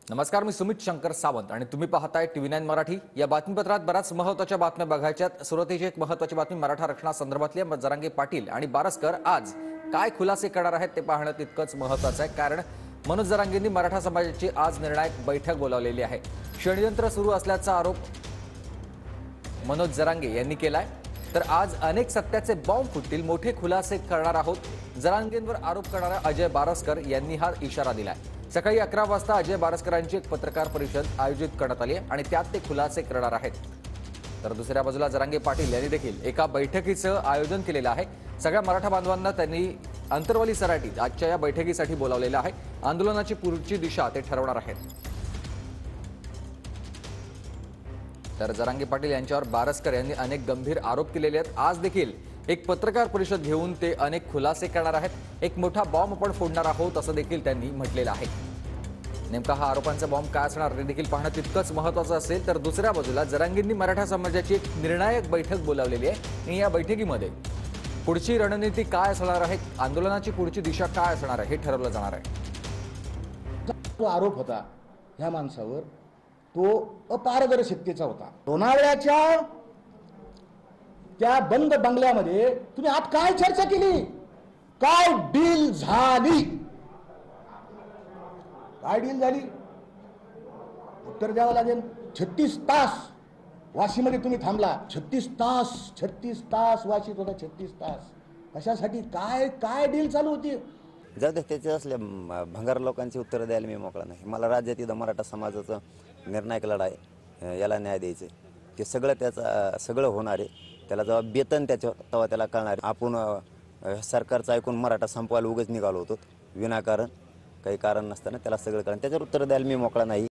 नमस्कार, मी सुमित शंकर सावंत आणि तुम्ही पाहताय TV9 मराठी। या बातमीपत्रात बऱ्याच महत्त्वाच्या बातम्या बघायच्यात। सुरुवातीची एक महत्त्वाची बातमी मराठा रक्षणासंदर्भातली आहे। जरांगे पाटील आणि बारसकर आज काय खुलासे करणार आहेत ते पाहणं तितकंच महत्त्वाचं आहे, कारण मनोज जरांगेंनी मराठा समाजाची आज निर्णायक बैठक बोलावलेली आहे। षडयंत्र सुरू असल्याचा आरोप मनोज जरांगे यांनी केलाय। तर आज अनेक सत्याचे बॉम्ब फुटतील, मोठे खुलासे करणार आहोत। जरांगेंवर आरोप करणारा अजय बारसकर यांनी हा इशारा दिलाय। सकाळी 11 वाजता अजय बारसकरांची एक पत्रकार परिषद आयोजित करण्यात आली आणि त्यात ते खुलासे करणार आहेत। तर दुसऱ्या बाजूला जरांगे पाटील यांनी देखील एका बैठकीचं आयोजन केलेलं आहे। सगळ्या मराठा बांधवांना त्यांनी अंतरवाली सराटीत आजच्या या बैठकीसाठी बोलावलेलं आहे। आंदोलनाची पुढची दिशा ते ठरवणार आहेत। तर जरांगे पाटील यांच्यावर बारसकर यांनी अनेक गंभीर आरोप केलेले आहेत। आज देखील एक पत्रकार परिषद घेऊन ते अनेक खुलासे करणार आहेत। एक मोठा बॉम्ब आपण फोडणार आहोत असं देखील त्यांनी म्हटलेलं आहे। नेमका हा आरोपांचा बॉम्ब काय असणार ते देखील पाहणं तितकंच महत्त्वाचं असेल। तर दुसऱ्या बाजूला जरांगेंनी मराठा समाजाची एक निर्णायक बैठक बोलावलेली आहे आणि या बैठकीमध्ये पुढची रणनीती काय असणार आहे, आंदोलनाची पुढची दिशा काय असणार आहे हे ठरवलं जाणार आहे। जो आरोप होता ह्या माणसावर तो अपारदर्शकतेचा होता। लोणावळ्याच्या त्या बंद बंगल्यामध्ये तुम्ही आज काय चर्चा केली, काय डील झाली, काय डील झाली उत्तर द्यावं लागेल। 36 तास वाशीमध्ये तुम्ही थांबला, 36 तास वाशीत होता। 36 तास कशासाठी, काय काय डील चालू होती? जाऊ दे, त्याचे असले भंगार लोकांची उत्तर द्यायला मी मोकळा नाही। मला राज्यात इथं मराठा समाजाचं निर्णायक लढाई याला न्याय द्यायचे, ते सगळं होणार आहे। त्याला जेव्हा वेतन तेव्हा त्याला कळणार आहे। आपण सरकारचं ऐकून मराठा संपवायला उगाच निघालो होतो विनाकारण, काही कारण नसताना त्याला सगळं कळणार, त्याच्यावर उत्तर द्यायला मी मोकळा नाही।